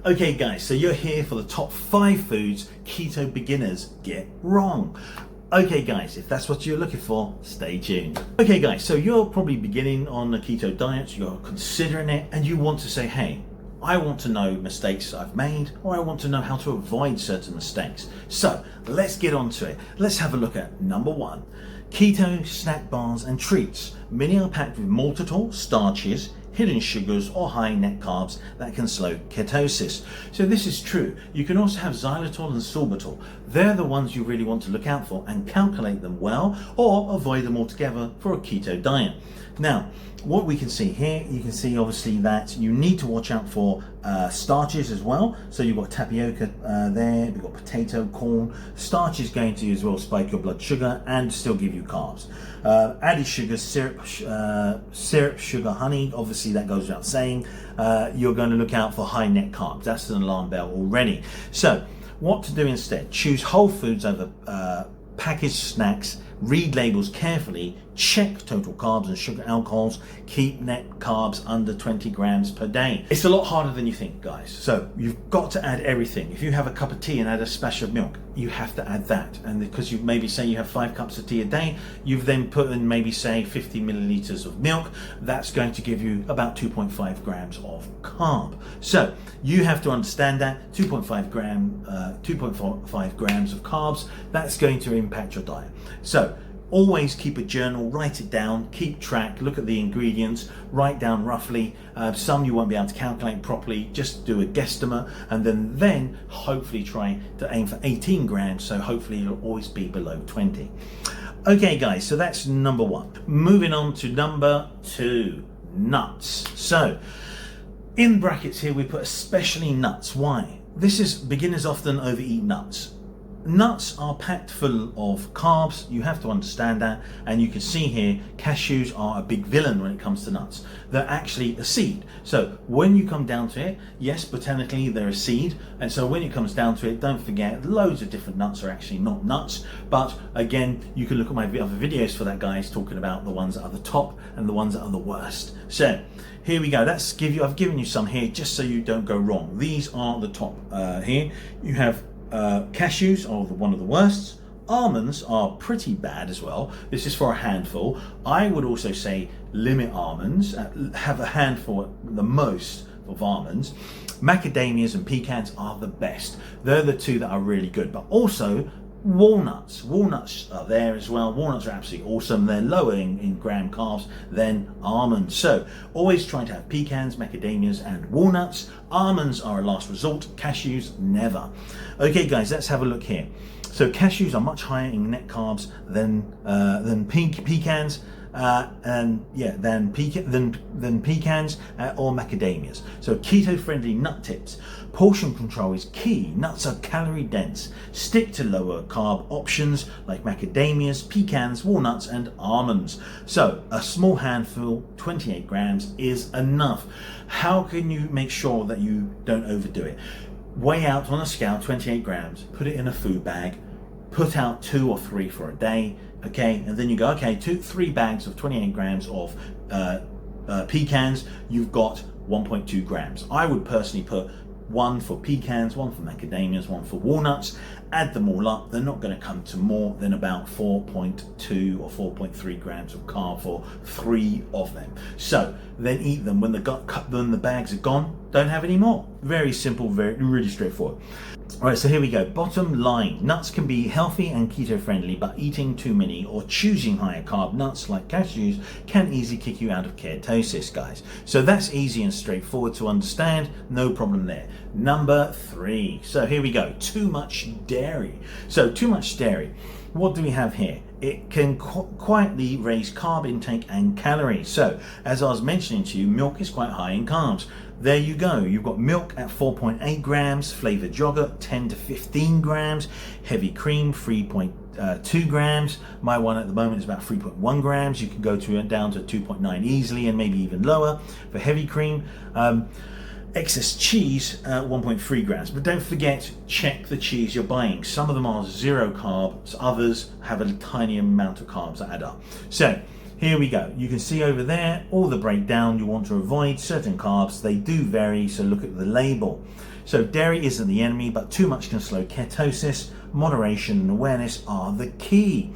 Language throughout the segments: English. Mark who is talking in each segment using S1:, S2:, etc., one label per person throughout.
S1: Okay guys, so you're here for the top 5 foods keto beginners get wrong. Okay guys, if that's what you're looking for, stay tuned. Okay guys, so you're probably beginning on a keto diet, you're considering it, and you want to say, hey, I want to know mistakes I've made, or I want to know how to avoid certain mistakes. So let's get on to it. Let's have a look at number 1. Keto snack bars and treats. Many are packed with maltitol, starches, hidden sugars or high net carbs that can slow ketosis. So this is true. You can also have xylitol and sorbitol. They're the ones you really want to look out for and calculate them well, or avoid them altogether for a keto diet. Now, what we can see here, you can see obviously that you need to watch out for starches as well. So you've got tapioca there, you've got potato, corn. Starch is going to as well spike your blood sugar and still give you carbs. Added sugars, syrup, sugar, honey, obviously that goes without saying. You're going to look out for high net carbs. That's an alarm bell already. So what to do instead? Choose whole foods over packaged snacks. Read labels carefully, check total carbs and sugar alcohols, keep net carbs under 20 grams per day. It's a lot harder than you think, guys. So you've got to add everything. If you have a cup of tea and add a splash of milk, you have to add that. And because you maybe say you have 5 cups of tea a day, you've then put in maybe say 50 milliliters of milk. That's going to give you about 2.5 grams of carb. So you have to understand that 2.5 grams of carbs, that's going to impact your diet. So always keep a journal, write it down, keep track, look at the ingredients, write down roughly. Some you won't be able to calculate properly, just do a guesstimate, and then hopefully try to aim for 18 grams, so hopefully it'll always be below 20. Okay guys, so that's number 1. Moving on to number 2, nuts. So in brackets here we put especially nuts. Why? Beginners often overeat nuts. Nuts are packed full of carbs, you have to understand that, and you can see here cashews are a big villain when it comes to nuts. They're actually a seed. So when you come down to it, yes, botanically they're a seed, and so when it comes down to it, don't forget loads of different nuts are actually not nuts. But again, you can look at my other videos for that, guys, talking about the ones that are the top and the ones that are the worst. So here we go. I've given you some here just so you don't go wrong. These are the top here. You have cashews are one of the worst. Almonds are pretty bad as well. This is for a handful. I would also say limit almonds. Have a handful at the most of almonds. Macadamias and pecans are the best. They're the 2 that are really good. But also walnuts. Walnuts are there as well. Walnuts are absolutely awesome. They're lower in gram carbs than almonds. So always try to have pecans, macadamias and walnuts. Almonds are a last resort. Cashews, never. Okay guys, let's have a look here. So cashews are much higher in net carbs than pecans. Than pecans or macadamias. So keto-friendly nut tips. Portion control is key. Nuts are calorie dense. Stick to lower carb options like macadamias, pecans, walnuts and almonds. So a small handful, 28 grams is enough. How can you make sure that you don't overdo it? Weigh out on a scale 28 grams, put it in a food bag, put out 2 or 3 for a day. Okay, and then you go, okay, 3 bags of 28 grams of pecans, you've got 1.2 grams. I would personally put 1 for pecans, 1 for macadamias, 1 for walnuts. Add them all up, they're not going to come to more than about 4.2 or 4.3 grams of carb for 3 of them. So then eat them. When the bags are gone, don't have any more. Very simple, really straightforward. All right, so here we go. Bottom line, nuts can be healthy and keto friendly, but eating too many or choosing higher carb nuts like cashews can easily kick you out of ketosis, guys. So that's easy and straightforward to understand, no problem there. Number 3, so here we go, too much dairy. So too much dairy, what do we have here? It can quietly raise carb intake and calories. So as I was mentioning to you, milk is quite high in carbs. There you go, you've got milk at 4.8 grams, flavored yogurt 10 to 15 grams, heavy cream 3.2 grams. My one at the moment is about 3.1 grams. You can go down to 2.9 easily and maybe even lower for heavy cream. Excess cheese, 1.3 grams. But don't forget, check the cheese you're buying. Some of them are 0 carbs, others have a tiny amount of carbs that add up. So here we go. You can see over there all the breakdown. You want to avoid certain carbs. They do vary, so look at the label. So dairy isn't the enemy, but too much can slow ketosis. Moderation and awareness are the key.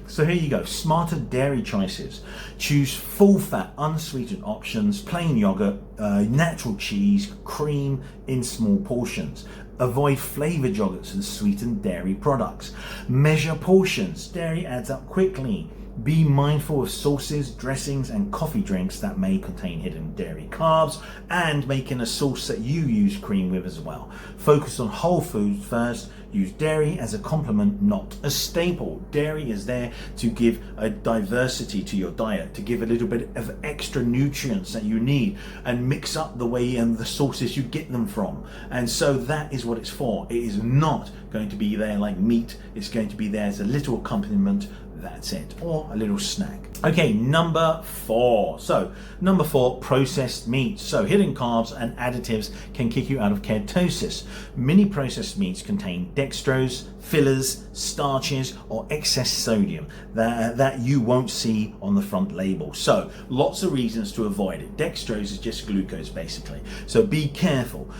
S1: So here you go, smarter dairy choices. Choose full fat, unsweetened options, plain yogurt, natural cheese, cream in small portions. Avoid flavored yogurts and sweetened dairy products. Measure portions, dairy adds up quickly. Be mindful of sauces, dressings and coffee drinks that may contain hidden dairy carbs, and making a sauce that you use cream with as well. Focus on whole foods first. Use dairy as a complement, not a staple. Dairy is there to give a diversity to your diet, to give a little bit of extra nutrients that you need, and mix up the way and the sources you get them from. And so that is what it's for. It is not going to be there like meat. It's going to be there as a little accompaniment. That's it, or a little snack. Okay, number 4. So number 4, processed meats. So hidden carbs and additives can kick you out of ketosis. Many processed meats contain dextrose, fillers, starches, or excess sodium that you won't see on the front label. So lots of reasons to avoid it. Dextrose is just glucose basically. So be careful.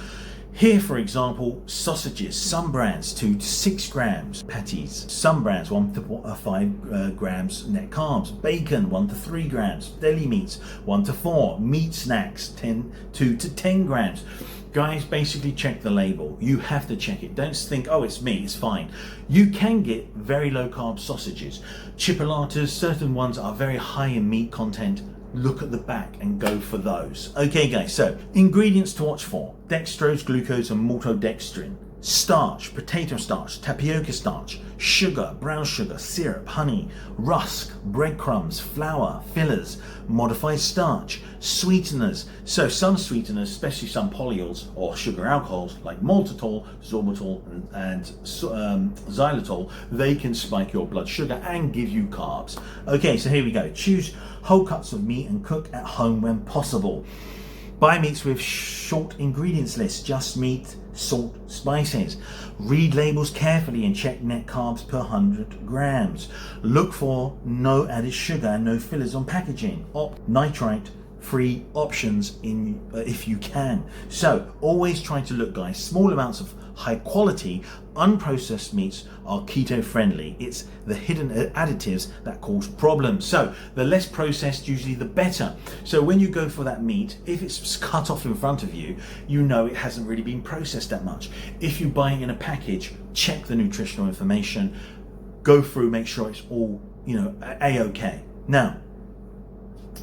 S1: Here, for example, sausages, some brands 2 to 6 grams, patties, some brands 1 to 5 grams net carbs, bacon 1 to 3 grams, deli meats 1 to 4, meat snacks 2 to 10 grams. Guys, basically check the label. You have to check it. Don't think, oh, it's meat, it's fine. You can get very low carb sausages. Chipolatas, certain ones are very high in meat content. Look at the back and go for those. Okay guys, so ingredients to watch for: dextrose, glucose and maltodextrin, starch, potato starch, tapioca starch, sugar, brown sugar, syrup, honey, rusk, breadcrumbs, flour, fillers, modified starch, sweeteners. So some sweeteners, especially some polyols or sugar alcohols like maltitol, sorbitol and xylitol, they can spike your blood sugar and give you carbs. Okay, so here we go. Choose whole cuts of meat and cook at home when possible. Buy meats with short ingredients lists, just meat, salt, spices. Read labels carefully and check net carbs per 100 grams. Look for no added sugar and no fillers on packaging. Opt nitrite free options if you can. So always try to look, guys, small amounts of high quality unprocessed meats are keto friendly. It's the hidden additives that cause problems. So the less processed, usually the better. So when you go for that meat, if it's cut off in front of you, you know it hasn't really been processed that much. If you buy it in a package, check the nutritional information, go through, make sure it's all, a-okay. Now,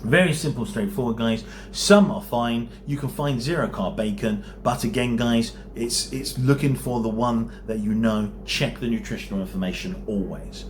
S1: very simple, straightforward, guys. Some are fine. You can find 0 carb bacon, but again, guys, it's looking for the one that you know. Check the nutritional information always.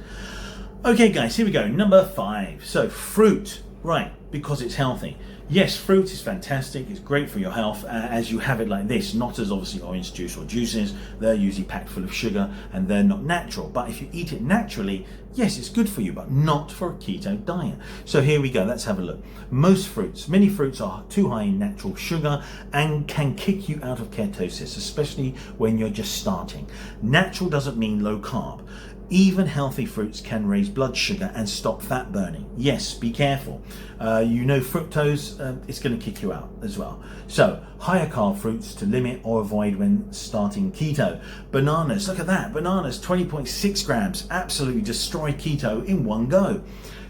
S1: Okay, guys, here we go. Number 5. So fruit, right? Because it's healthy. Yes, fruit is fantastic. It's great for your health as you have it like this, not as obviously orange juice or juices. They're usually packed full of sugar and they're not natural. But if you eat it naturally, yes, it's good for you, but not for a keto diet. So here we go. Let's have a look. Many fruits are too high in natural sugar and can kick you out of ketosis, especially when you're just starting. Natural doesn't mean low carb. Even healthy fruits can raise blood sugar and stop fat burning. Yes, be careful. Fructose, it's going to kick you out as well. So higher carb fruits to limit or avoid when starting keto. Bananas, look at that. Bananas, 20.6 grams, absolutely destroy keto in one go.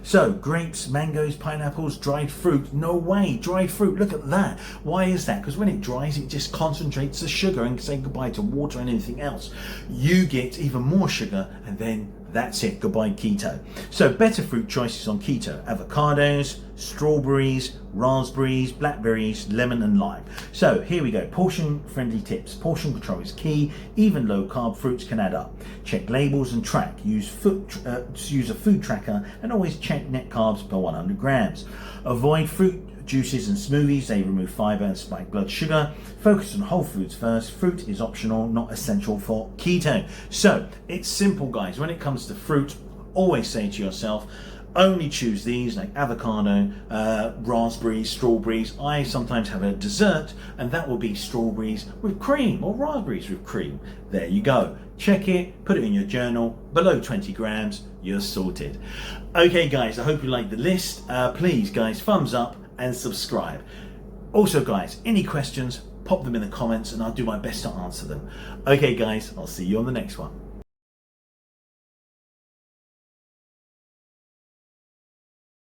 S1: So grapes, mangoes, pineapples, dried fruit, no way, dried fruit, look at that. Why is that? Because when it dries, it just concentrates the sugar and say goodbye to water and anything else. You get even more sugar and then that's it, goodbye keto. So better fruit choices on keto: avocados, strawberries, raspberries, blackberries, lemon and lime. So here we go, portion friendly tips. Portion control is key. Even low carb fruits can add up. Check labels and track. Use a food tracker and always check net carbs per 100 grams. Avoid fruit juices and smoothies, they remove fiber and spike blood sugar. Focus on whole foods first. Fruit is optional, not essential for keto. So it's simple, guys. When it comes to fruit, always say to yourself, only choose these, like avocado, raspberries, strawberries. I sometimes have a dessert, and that will be strawberries with cream or raspberries with cream. There you go. Check it, put it in your journal. Below 20 grams, you're sorted. Okay guys, I hope you like the list. Please guys, thumbs up and subscribe. Also guys, any questions, pop them in the comments and I'll do my best to answer them. Okay guys, I'll see you on the next one.